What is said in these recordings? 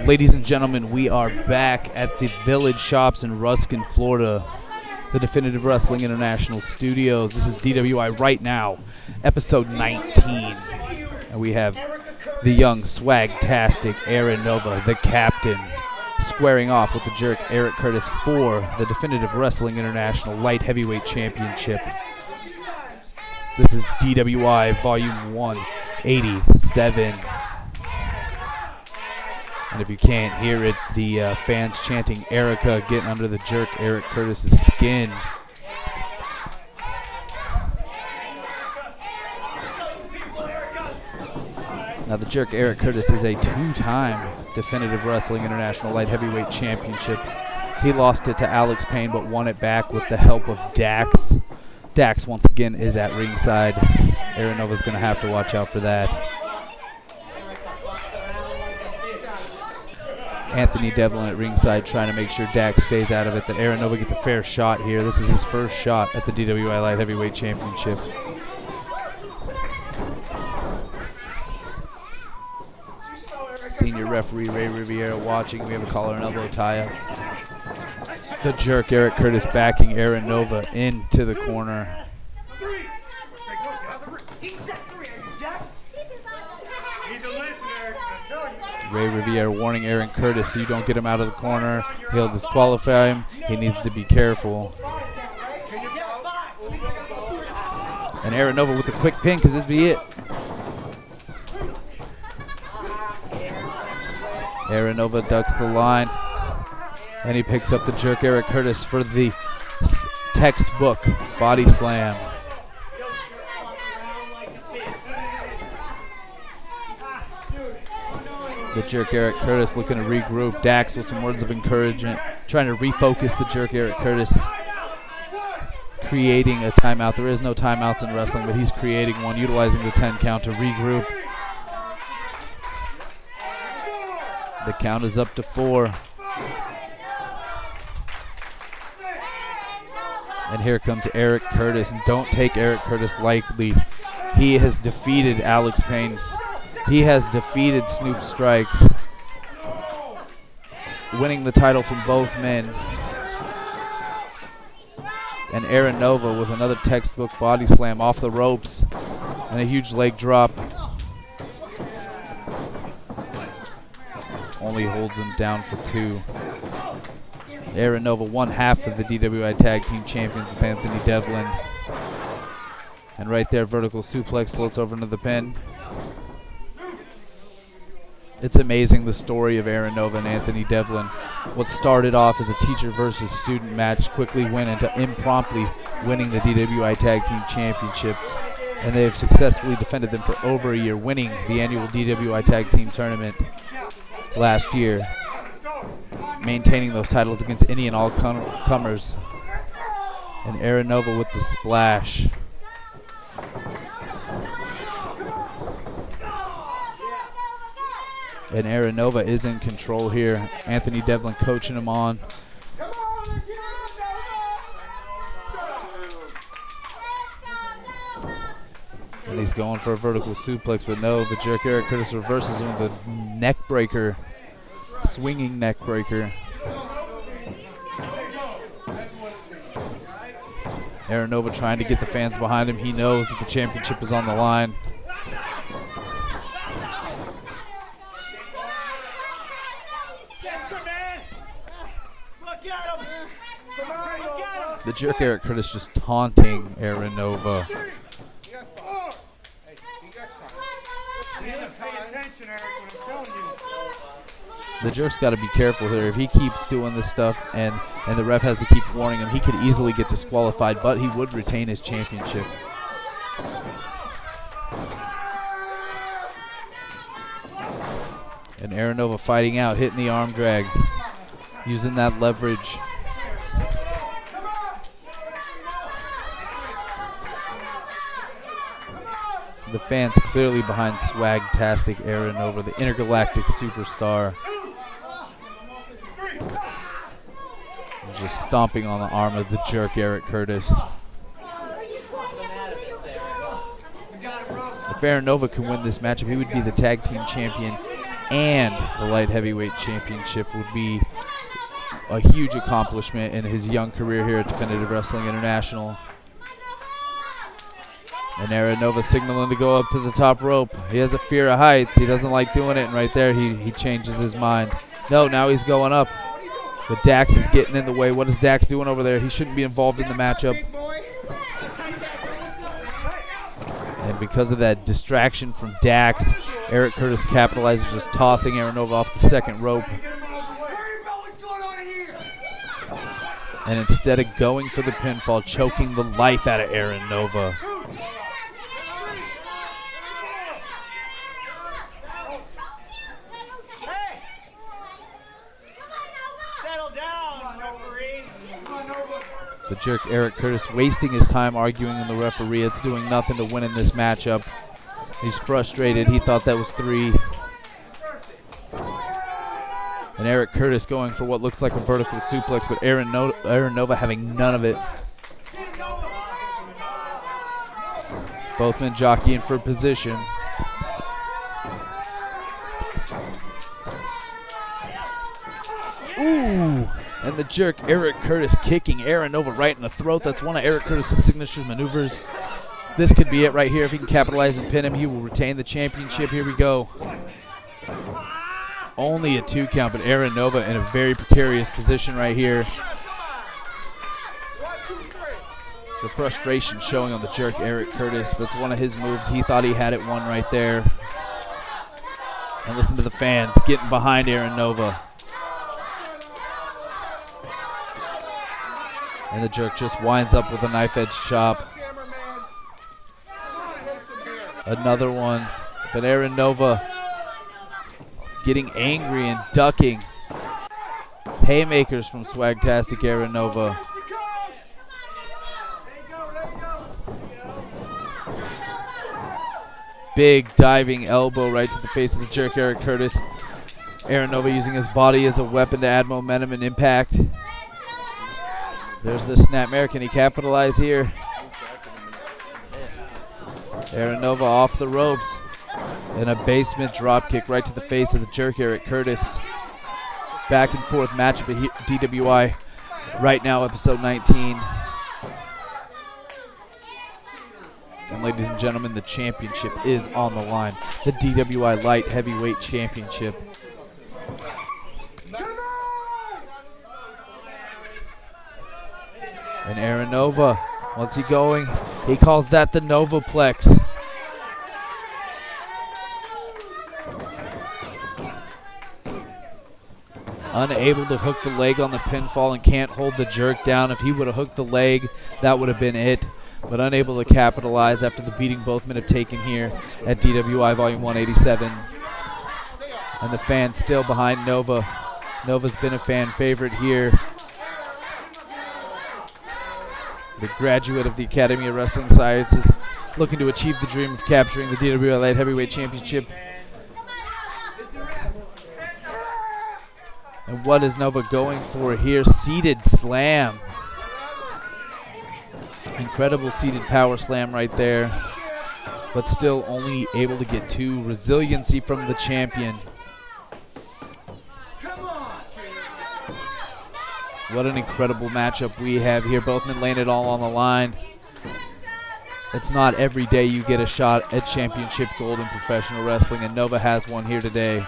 Ladies and gentlemen, we are back at the Village Shops in Ruskin, Florida, the Definitive Wrestling International Studios. This is DWI Right Now, episode 19. And we have the young, swag-tastic Aaron Nova, the captain, squaring off with the jerk Eric Curtis for the Definitive Wrestling International Light Heavyweight Championship. This is DWI Volume 187. And if you can't hear it, the fans chanting Erica, getting under the jerk Eric Curtis's skin. Now the jerk Eric Curtis is a two-time Definitive Wrestling International Light Heavyweight Championship. He lost it to Alex Payne but won it back with the help of Dax. Dax once again is at ringside. Aaron Nova's going to have to watch out for that. Anthony Devlin at ringside trying to make sure Dax stays out of it, that Aaron Nova gets a fair shot here. This is his first shot at the DWI Light Heavyweight Championship. Senior referee Ray Riviera watching. We have a collar and elbow tie-up. The jerk Eric Curtis backing Aaron Nova into the corner. Ray Riviera warning Aaron Curtis, so you don't get him out of the corner, he'll disqualify him. He needs to be careful. And Aaron Nova with the quick pin, because this be it. Aaron Nova ducks the line, and he picks up the jerk Eric Curtis for the textbook body slam. The jerk Eric Curtis looking to regroup. Dax with some words of encouragement, trying to refocus the jerk Eric Curtis, creating a timeout. There is no timeouts in wrestling, but he's creating one, utilizing the 10 count to regroup. The count is up to 4. And here comes Eric Curtis, and don't take Eric Curtis lightly. He has defeated Alex Payne. He has defeated Snoop Strikes, winning the title from both men. And Aaron Nova with another textbook body slam off the ropes and a huge leg drop. Only holds him down for 2. Aaron Nova, one half of the DWI Tag Team Champions with Anthony Devlin. And right there, vertical suplex, floats over into the pin. It's amazing the story of Aaron Nova and Anthony Devlin. What started off as a teacher versus student match quickly went into impromptu winning the DWI Tag Team Championships. And they have successfully defended them for over a year, winning the annual DWI Tag Team Tournament last year, maintaining those titles against any and all comers. And Aaron Nova with the splash. And Aaron Nova is in control here. Anthony Devlin coaching him on. And he's going for a vertical suplex, but no, the jerk Eric Curtis reverses him with a neck breaker, swinging neck breaker. Aaron Nova trying to get the fans behind him. He knows that the championship is on the line. The jerk Eric Curtis just taunting Aaron Nova. The Jerk's got to be careful here. If he keeps doing this stuff and the ref has to keep warning him, he could easily get disqualified, but he would retain his championship. And Aranova fighting out, hitting the arm drag, using that leverage. The fans clearly behind swag-tastic Aranova, the intergalactic superstar. Just stomping on the arm of the Jerk, Eric Curtis. If Aranova can win this matchup, he would be the tag team champion, and the light heavyweight championship would be a huge accomplishment in his young career here at Definitive Wrestling International. And Aranova signaling to go up to the top rope. He has a fear of heights. He doesn't like doing it, and right there he changes his mind. No, now he's going up. But Dax is getting in the way. What is Dax doing over there? He shouldn't be involved in the matchup. And because of that distraction from Dax, Eric Curtis capitalizes, just tossing Aranova off the second rope. And instead of going for the pinfall, choking the life out of Aranova. The Jerk, Eric Curtis, wasting his time arguing with the referee. It's doing nothing to win in this matchup. He's frustrated. He thought that was 3. And Eric Curtis going for what looks like a vertical suplex, but Aranova having none of it. Both men jockeying for position. Ooh! And the Jerk, Eric Curtis, kicking Aranova right in the throat. That's one of Eric Curtis' signature maneuvers. This could be it right here. If he can capitalize and pin him, he will retain the championship. Here we go. Only a 2 count, but Aranova in a very precarious position right here. The frustration showing on the Jerk, Eric Curtis. That's one of his moves. He thought he had it won right there. And listen to the fans getting behind Aranova. And the Jerk just winds up with a knife edge chop. Another one. But Aranova getting angry and ducking. Haymakers from Swagtastic Aranova. Big diving elbow right to the face of the Jerk, Eric Curtis. Aranova using his body as a weapon to add momentum and impact. There's the snapmare. Can he capitalize here? Aranova off the ropes. And a basement drop kick right to the face of the Jerk, Eric Curtis. Back and forth matchup at DWI right now, episode 19. And ladies and gentlemen, the championship is on the line. The DWI Light Heavyweight Championship. And Aranova, what's he going? He calls that the Novaplex. Unable to hook the leg on the pinfall and can't hold the Jerk down. If he would have hooked the leg, that would have been it. But unable to capitalize after the beating both men have taken here at DWI VOL.187. And the fans still behind Nova. Nova's been a fan favorite here. The graduate of the Academy of Wrestling Sciences, looking to achieve the dream of capturing the DWI Light Heavyweight Championship. And what is Nova going for here? Seated slam. Incredible seated power slam right there. But still only able to get 2. Resiliency from the champion. What an incredible matchup we have here. Both men laying it all on the line. It's not every day you get a shot at championship gold in professional wrestling, and Nova has one here today.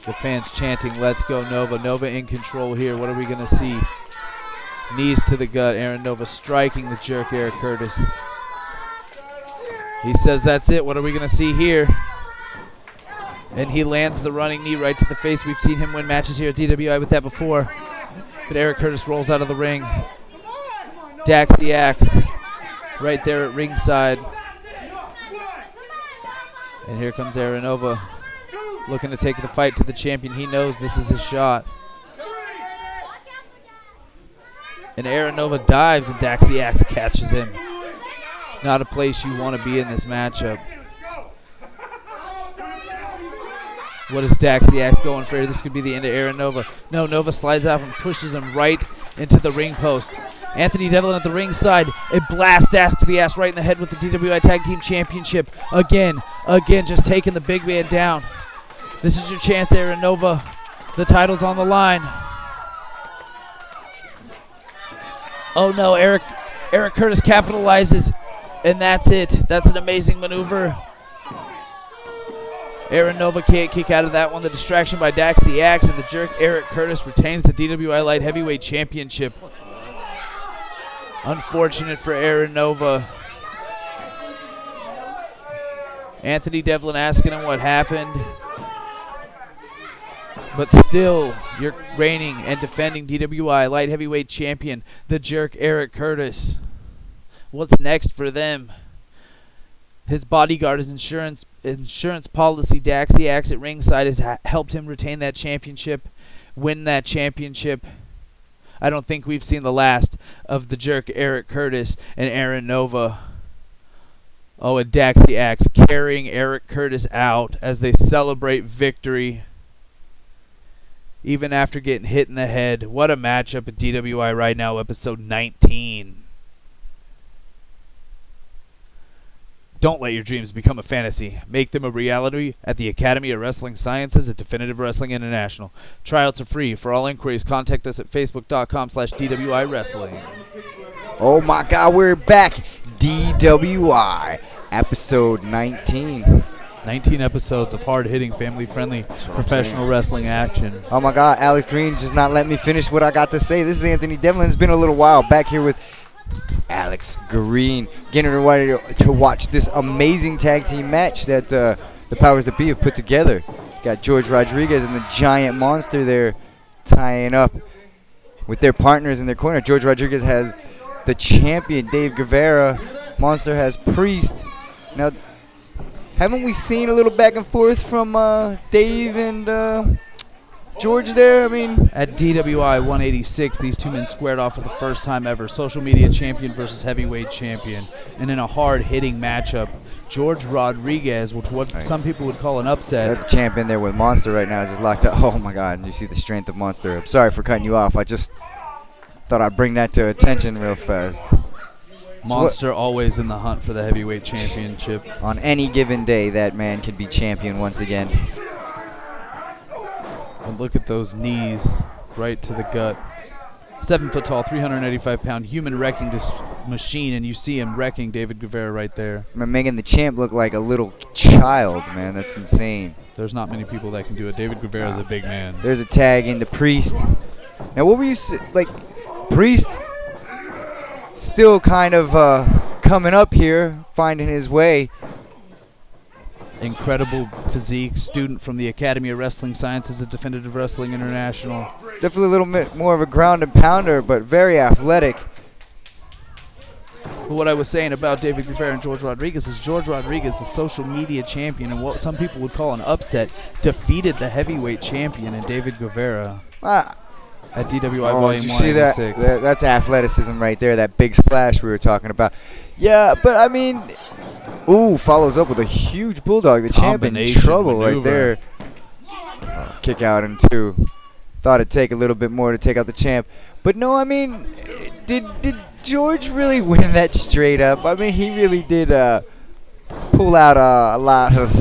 The fans chanting, "Let's go Nova." Nova in control here. What are we going to see? Knees to the gut. Aaron Nova striking the jerk Eric Curtis. He says, that's it. What are we going to see here? And he lands the running knee right to the face. We've seen him win matches here at DWI with that before. But Eric Curtis rolls out of the ring. Dax the Axe right there at ringside. And here comes Aaron Nova looking to take the fight to the champion. He knows this is his shot. And Aaron Nova dives and Dax the Axe catches him. Not a place you want to be in this matchup. What is Dax the Axe going for? This could be the end of Aaron Nova. No, Nova slides out and pushes him right into the ring post. Anthony Devlin at the ringside. It blasts Dax the Axe right in the head with the DWI Tag Team Championship. Again, just taking the big man down. This is your chance, Aaron Nova. The title's on the line. Oh no, Eric Curtis capitalizes, and that's it. That's an amazing maneuver. Aaron Nova can't kick out of that one. The distraction by Dax the Axe, and the jerk Eric Curtis retains the DWI Light Heavyweight Championship. Unfortunate for Aaron Nova. Anthony Devlin asking him what happened. But still, you're reigning and defending DWI Light Heavyweight Champion, the jerk Eric Curtis. What's next for them? His bodyguard, his insurance policy, Dax the Axe at ringside, has helped him retain that championship, win that championship. I don't think we've seen the last of the jerk Eric Curtis and Aaron Nova. Oh, and Dax the Axe carrying Eric Curtis out as they celebrate victory. Even after getting hit in the head. What a matchup at DWI Right Now, episode 19. Don't let your dreams become a fantasy. Make them a reality at the Academy of Wrestling Sciences at Definitive Wrestling International. Tryouts are free. For all inquiries, contact us at facebook.com/DWI Wrestling. Oh my God, we're back. DWI, episode 19. 19 episodes of hard-hitting, family-friendly professional wrestling action. Oh my God, Alex Green just not let me finish what I got to say. This is Anthony Devlin. It's been a little while. Back here with Alex Green, getting ready to watch this amazing tag team match that the powers that be have put together. Got George Rodriguez and the Giant Monster there tying up with their partners in their corner. George Rodriguez has the champion, Dave Guevara. Monster has Priest. Now, haven't we seen a little back and forth from Dave and George there? I mean, at DWI 186, these two men squared off for the first time ever. Social media champion versus heavyweight champion. And in a hard-hitting matchup, George Rodriguez, which what some people would call an upset. The champion there with Monster right now just locked up. Oh my God, and you see the strength of Monster. I'm sorry for cutting you off. I just thought I'd bring that to attention real fast. Monster always in the hunt for the heavyweight championship. On any given day, that man can be champion once again. And look at those knees right to the gut. 7 foot tall, 385-pound human wrecking machine, and you see him wrecking David Guevara right there. Man, making the champ look like a little child, man. That's insane. There's not many people that can do it. David Guevara is a big man. There's a tag into Priest. Now, what were you like? Priest still kind of coming up here, finding his way. Incredible physique, student from the Academy of Wrestling Sciences at Definitive Wrestling International. Definitely a little bit more of a ground and pounder, but very athletic. But what I was saying about David Guevara and George Rodriguez is George Rodriguez, the social media champion, and what some people would call an upset, defeated the heavyweight champion in David Guevara at DWI Volume 186. You see that? That's athleticism right there, that big splash we were talking about. Yeah, but I mean, follows up with a huge bulldog. The champ in trouble right there. Kick out in 2. Thought it'd take a little bit more to take out the champ. But no, I mean, did George really win that straight up? I mean, he really did pull out a lot of,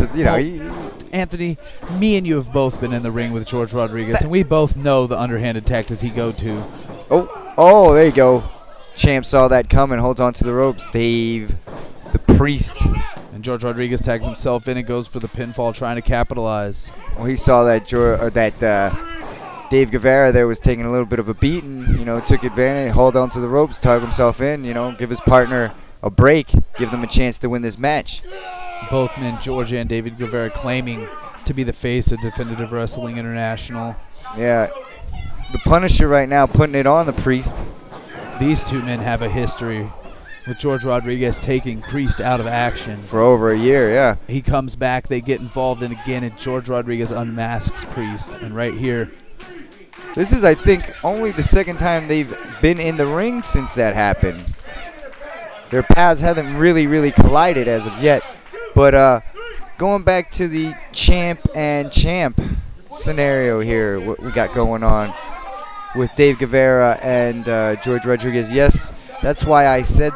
Anthony, me and you have both been in the ring with George Rodriguez, and we both know the underhanded tactics he go to. Oh, there you go. Champ saw that coming, holds on to the ropes. Dave, the Priest. And George Rodriguez tags himself in and goes for the pinfall, trying to capitalize. Well, he saw that Dave Guevara there was taking a little bit of a beating, took advantage, hauled onto the ropes, tugged himself in, give his partner a break, give them a chance to win this match. Both men, Georgia and David Guevara, claiming to be the face of Definitive Wrestling International. Yeah, the Punisher right now putting it on the Priest. These two men have a history with George Rodriguez taking Priest out of action. For over a year, yeah. He comes back, they get involved, and again, and George Rodriguez unmasks Priest. And right here, this is, I think, only the second time they've been in the ring since that happened. Their paths haven't really collided as of yet. But going back to the champ and champ scenario here, what we got going on with Dave Guevara and George Rodriguez. Yes, that's why I said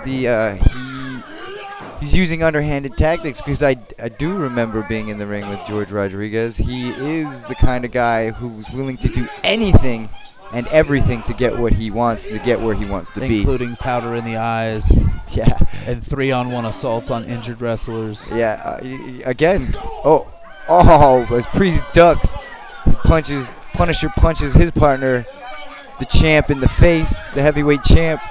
he's using underhanded tactics, because I do remember being in the ring with George Rodriguez. He is the kind of guy who's willing to do anything and everything to get what he wants, to get where he wants to be. Including powder in the eyes. Yeah. And 3-on-1 assaults on injured wrestlers. Yeah. Again. As Priest ducks, Punisher punches his partner, the champ, in the face, the heavyweight champ.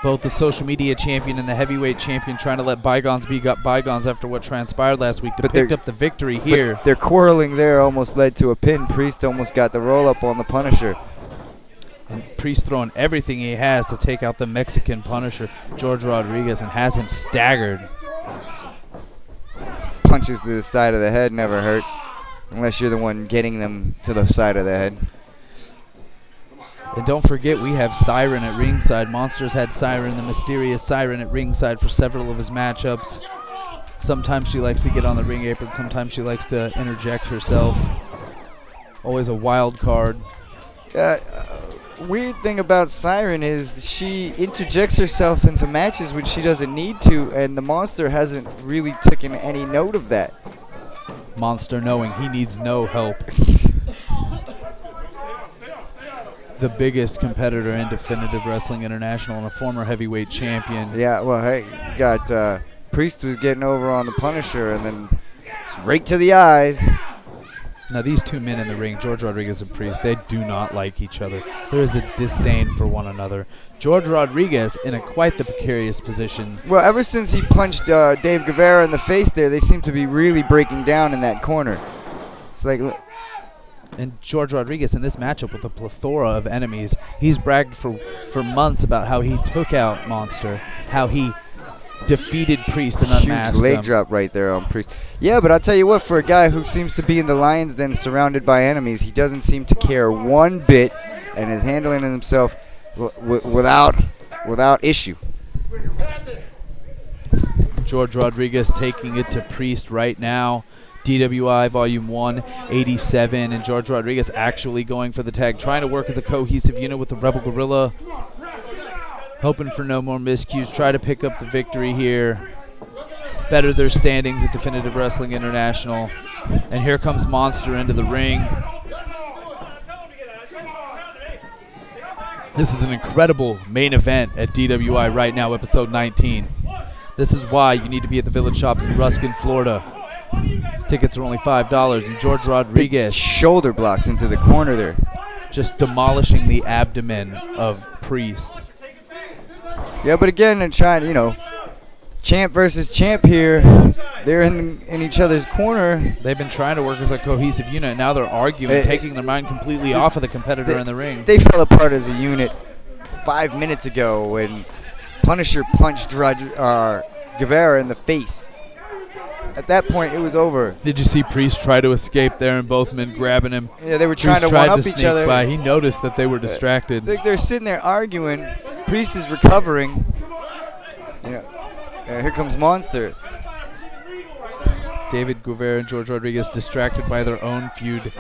Both the social media champion and the heavyweight champion trying to let bygones be bygones after what transpired last week to pick up the victory here. But their quarreling there almost led to a pin. Priest almost got the roll-up on the Punisher. And Priest throwing everything he has to take out the Mexican Punisher, George Rodriguez, and has him staggered. Punches to the side of the head never hurt, unless you're the one getting them to the side of the head. And don't forget, we have Siren at ringside. Monster's had Siren, the mysterious Siren, at ringside for several of his matchups. Sometimes she likes to get on the ring apron. Sometimes she likes to interject herself. Always a wild card. Weird thing about Siren is she interjects herself into matches when she doesn't need to, and the Monster hasn't really taken any note of that. Monster knowing he needs no help. The biggest competitor in Definitive Wrestling International and a former heavyweight champion. Yeah, well, hey, you got Priest was getting over on the Punisher, and then right to the eyes. Now, these two men in the ring, George Rodriguez and Priest, they do not like each other. There is a disdain for one another. George Rodriguez in a quite the precarious position. Well, ever since he punched Dave Guevara in the face there, they seem to be really breaking down in that corner. It's like... And George Rodriguez in this matchup with a plethora of enemies, he's bragged for months about how he took out Monster, how he defeated Priest and unmasked him. Huge leg drop right there on Priest. Yeah, but I'll tell you what, for a guy who seems to be in the Lion's Den surrounded by enemies, he doesn't seem to care one bit and is handling himself without issue. George Rodriguez taking it to Priest right now. DWI VOL.187, and George Rodriguez actually going for the tag, trying to work as a cohesive unit with the Rebel Gorilla. Hoping for no more miscues, try to pick up the victory here. Better their standings at Definitive Wrestling International. And here comes Monster into the ring. This is an incredible main event at DWI right now, episode 19. This is why you need to be at the Village Shops in Ruskin, Florida. Tickets are only $5, and George Rodriguez shoulder blocks into the corner there, just demolishing the abdomen of Priest. Yeah, but again, they're trying, champ versus champ here. They're in each other's corner. They've been trying to work as a cohesive unit. Now they're arguing, taking their mind completely off of the competitor in the ring. They fell apart as a unit 5 minutes ago when Punisher punched Guevara in the face. At that point, it was over. Did you see Priest try to escape there and both men grabbing him? Yeah, they were trying to one-up each other. By. He noticed that they were distracted. They're sitting there arguing. Priest is recovering. Here comes Monster. David Guevara and George Rodriguez distracted by their own feud,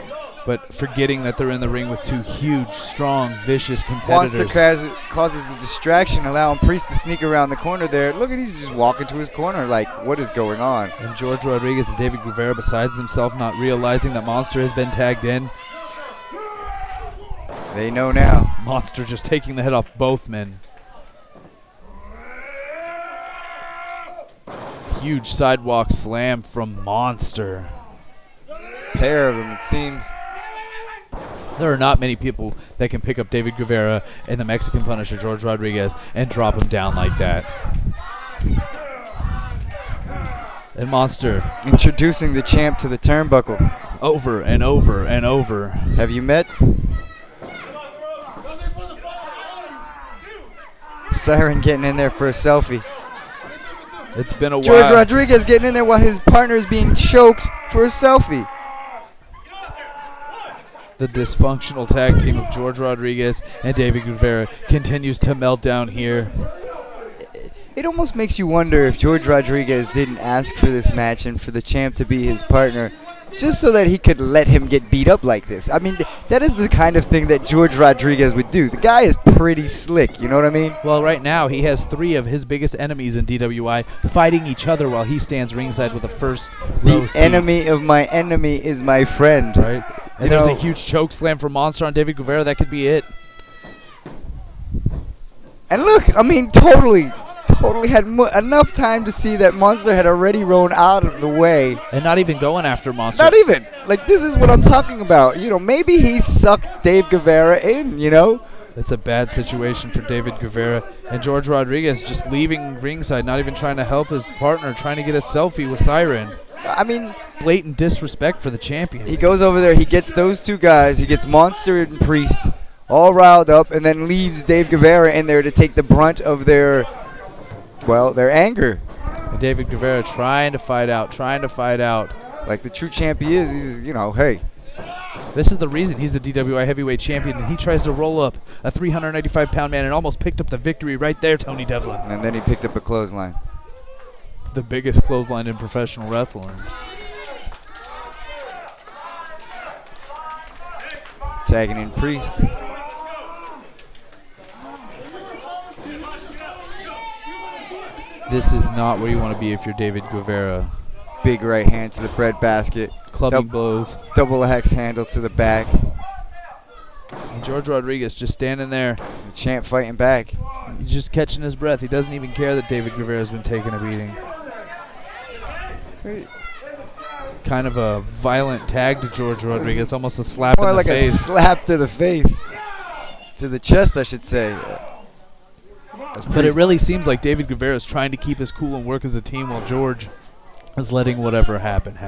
but forgetting that they're in the ring with two huge, strong, vicious competitors. Monster causes the distraction, allowing Priest to sneak around the corner there. Look at, he's just walking to his corner like, what is going on? And George Rodriguez and David Guevara, besides himself, not realizing that Monster has been tagged in. They know now. Monster just taking the head off both men. Huge sidewalk slam from Monster. Pair of them, it seems. There are not many people that can pick up David Guevara and the Mexican Punisher, George Rodriguez, and drop him down like that. And Monster. Introducing the champ to the turnbuckle. Over and over and over. Have you met? Siren getting in there for a selfie. It's been a while. George Rodriguez getting in there while his partner is being choked for a selfie. The dysfunctional tag team of George Rodriguez and David Guevara continues to melt down here. It almost makes you wonder if George Rodriguez didn't ask for this match and for the champ to be his partner just so that he could let him get beat up like this. I mean, that is the kind of thing that George Rodriguez would do. The guy is pretty slick, you know what I mean? Well, right now he has 3 of his biggest enemies in DWI fighting each other while he stands ringside with a first row The seat. enemy of my enemy is my friend. Right? And You there's know, a huge choke slam for Monster on David Guevara. That could be it. and look, I mean, totally had enough time to see that Monster had already rolled out of the way. And not even going after Monster. Not even. Like, this is what I'm talking about. You know, maybe he sucked Dave Guevara in, you know? That's a bad situation for David Guevara. And George Rodriguez just leaving ringside, not even trying to help his partner, trying to get a selfie with Siren. I mean, Blatant disrespect for the champion. he goes over there, he gets those 2 guys, he gets Monster and Priest all riled up, and then leaves Dave Guevara in there to take the brunt of their anger. And David Guevara trying to fight out. Like the true champ he is, he's, you know, hey. This is the reason he's the DWI heavyweight champion, and he tries to roll up a 395-pound man and almost picked up the victory right there, Tony Devlin. And then he picked up a clothesline. The biggest clothesline in professional wrestling. Tagging in Priest. This is not where you want to be if you're David Guevara. Big right hand to the bread basket. Clubbing blows. Double axe handle to the back. And George Rodriguez just standing there. The champ fighting back. He's just catching his breath. He doesn't even care that David Guevara's been taking a beating. Kind of a violent tag to George Rodriguez, almost a slap More in the like face. a slap to the face. To the chest, I should say. But it really seems like David Guevara is trying to keep his cool and work as a team while George is letting whatever happen.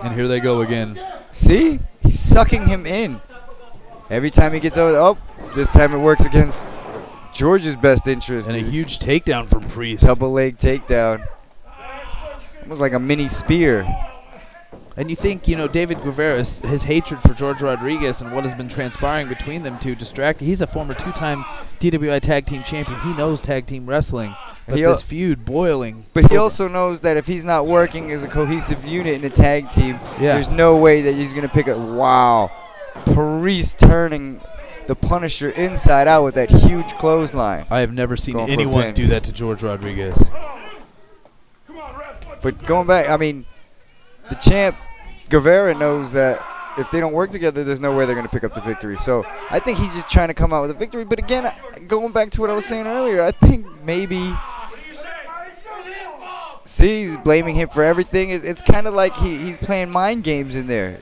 And here they go again. See? He's sucking him in. Every time he gets over there, this time it works against George's best interest. And a huge takedown from Priest. Double leg takedown. Almost like a mini spear. And you think, David Guevara's his hatred for George Rodriguez and what has been transpiring between them two distracted. He's a former 2-time DWI Tag Team Champion. He knows tag team wrestling. But this feud boiling. But he also knows that if he's not working as a cohesive unit in a tag team, there's no way that he's going to pick up. Wow. Priest turning the Punisher inside out with that huge clothesline. I have never seen anyone do that to George Rodriguez. But going back, I mean, the champ, Guevara, knows that if they don't work together, there's no way they're going to pick up the victory. So I think he's just trying to come out with a victory. But again, going back to what I was saying earlier, I think maybe... See, he's blaming him for everything. It's kind of like he's playing mind games in there.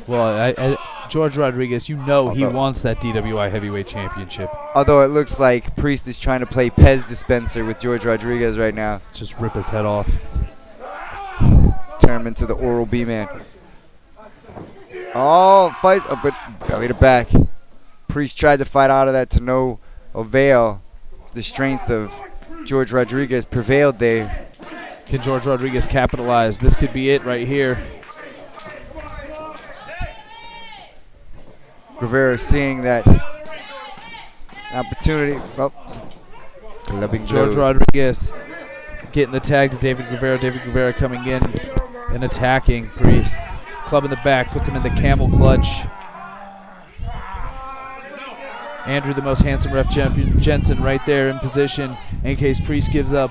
Well, George Rodriguez, he wants that DWI Heavyweight Championship. Although it looks like Priest is trying to play Pez dispenser with George Rodriguez right now. Just rip his head off. Turn him into the Oral-B man. Oh, fight, but belly to back. Priest tried to fight out of that to no avail. The strength of George Rodriguez prevailed there. Can George Rodriguez capitalize? This could be it right here. Guevara seeing that opportunity. Clubbing George Rodriguez getting the tag to David Guevara. David Guevara coming in and attacking Priest. Club in the back, puts him in the camel clutch. Andrew, the most handsome ref, Jensen, right there in position in case Priest gives up.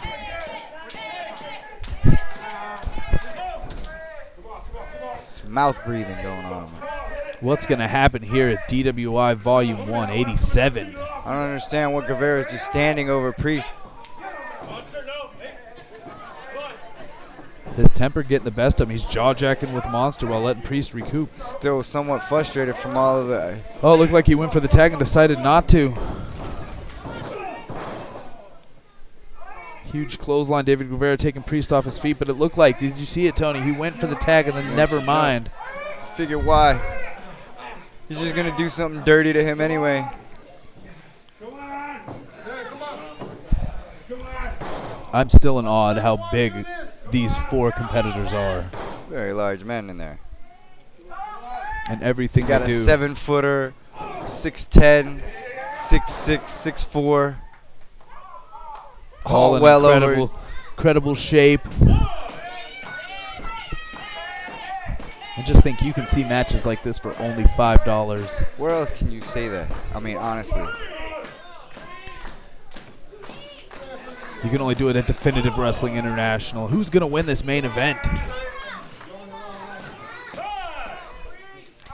It's mouth breathing going on. What's going to happen here at DWI Volume 187? I don't understand what Guevara is just standing over Priest. His temper getting the best of him. He's jaw-jacking with Monster while letting Priest recoup. Still somewhat frustrated from all of that. Oh, it looked like he went for the tag and decided not to. Huge clothesline. David Guevara taking Priest off his feet, but it looked like, did you see it, Tony? He went for the tag and then never mind. Figure why. He's just going to do something dirty to him anyway. I'm still in awe at how big these 4 competitors are. Very large men in there. And everything got they do. A 7-footer, 6'10", 6'6", 6'4". All in well incredible shape. And just think you can see matches like this for only $5. Where else can you say that? I mean, honestly. You can only do it at Definitive Wrestling International. Who's going to win this main event?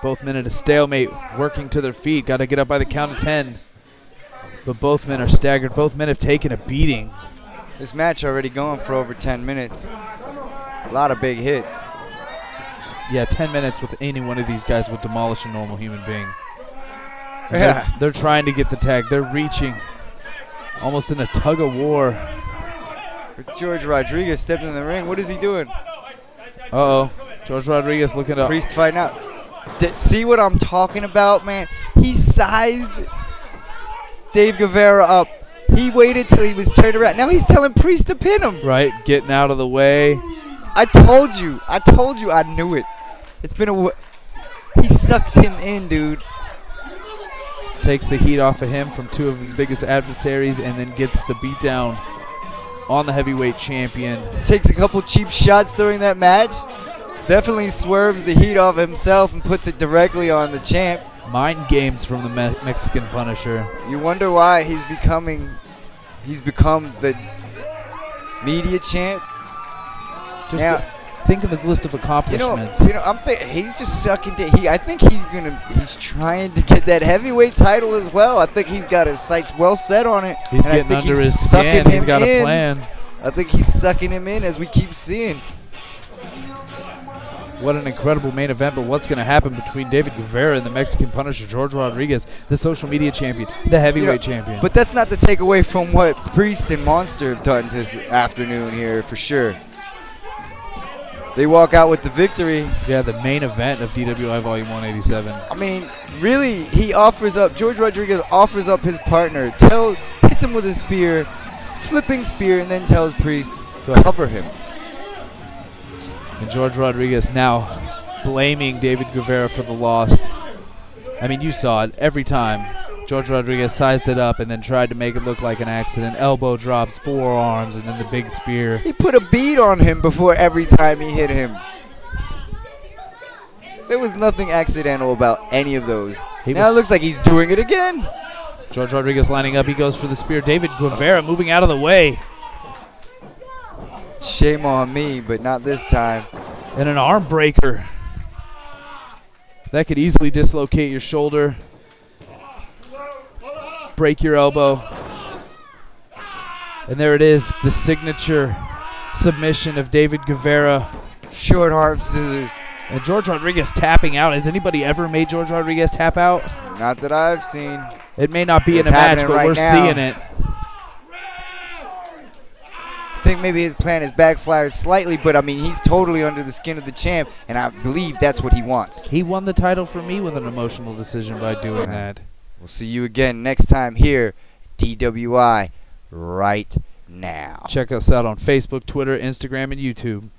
Both men at a stalemate, working to their feet. Got to get up by the count of 10. But both men are staggered. Both men have taken a beating. This match already going for over 10 minutes. A lot of big hits. Yeah, 10 minutes with any one of these guys would demolish a normal human being. Yeah. They're trying to get the tag. They're reaching. Almost in a tug of war. George Rodriguez stepped in the ring. What is he doing? Uh-oh. George Rodriguez looking up. Priest fighting out. See what I'm talking about, man? He sized Dave Guevara up. He waited till he was turned around. Now he's telling Priest to pin him. Right, getting out of the way. I told you. I knew it. It's been he sucked him in, dude. Takes the heat off of him from 2 of his biggest adversaries and then gets the beatdown on the heavyweight champion. Takes a couple cheap shots during that match. Definitely swerves the heat off himself and puts it directly on the champ. Mind games from the Mexican Punisher. You wonder why he's become the media champ. Just now, think of his list of accomplishments. He's just sucking to I think he's trying to get that heavyweight title as well. I think he's got his sights well set on it. He's getting under his skin. He's got a plan. I think he's sucking him in, as we keep seeing. What an incredible main event, but what's going to happen between David Guevara and the Mexican Punisher, George Rodriguez, the social media champion, the heavyweight champion? But that's not to take away from what Priest and Monster have done this afternoon here, for sure. They walk out with the victory. Yeah, the main event of DWI Volume 187. I mean, really, George Rodriguez offers up his partner, hits him with a spear, flipping spear, and then tells Priest, cover him. And George Rodriguez now blaming David Guevara for the loss. I mean, you saw it every time. George Rodriguez sized it up and then tried to make it look like an accident. Elbow drops, forearms, and then the big spear. He put a bead on him before every time he hit him. There was nothing accidental about any of those. Now it looks like he's doing it again. George Rodriguez lining up. He goes for the spear. David Guevara moving out of the way. Shame on me, but not this time. And an arm breaker. That could easily dislocate your shoulder. Break your elbow. And there it is, the signature submission of David Guevara. Short arm scissors. And George Rodriguez tapping out. Has anybody ever made George Rodriguez tap out? Not that I've seen. It may not be in a match, but right we're seeing it. I think maybe his plan has backfired slightly, but I mean, he's totally under the skin of the champ, and I believe that's what he wants. He won the title for me with an emotional decision by doing that. We'll see you again next time here, DWI, right now. Check us out on Facebook, Twitter, Instagram, and YouTube.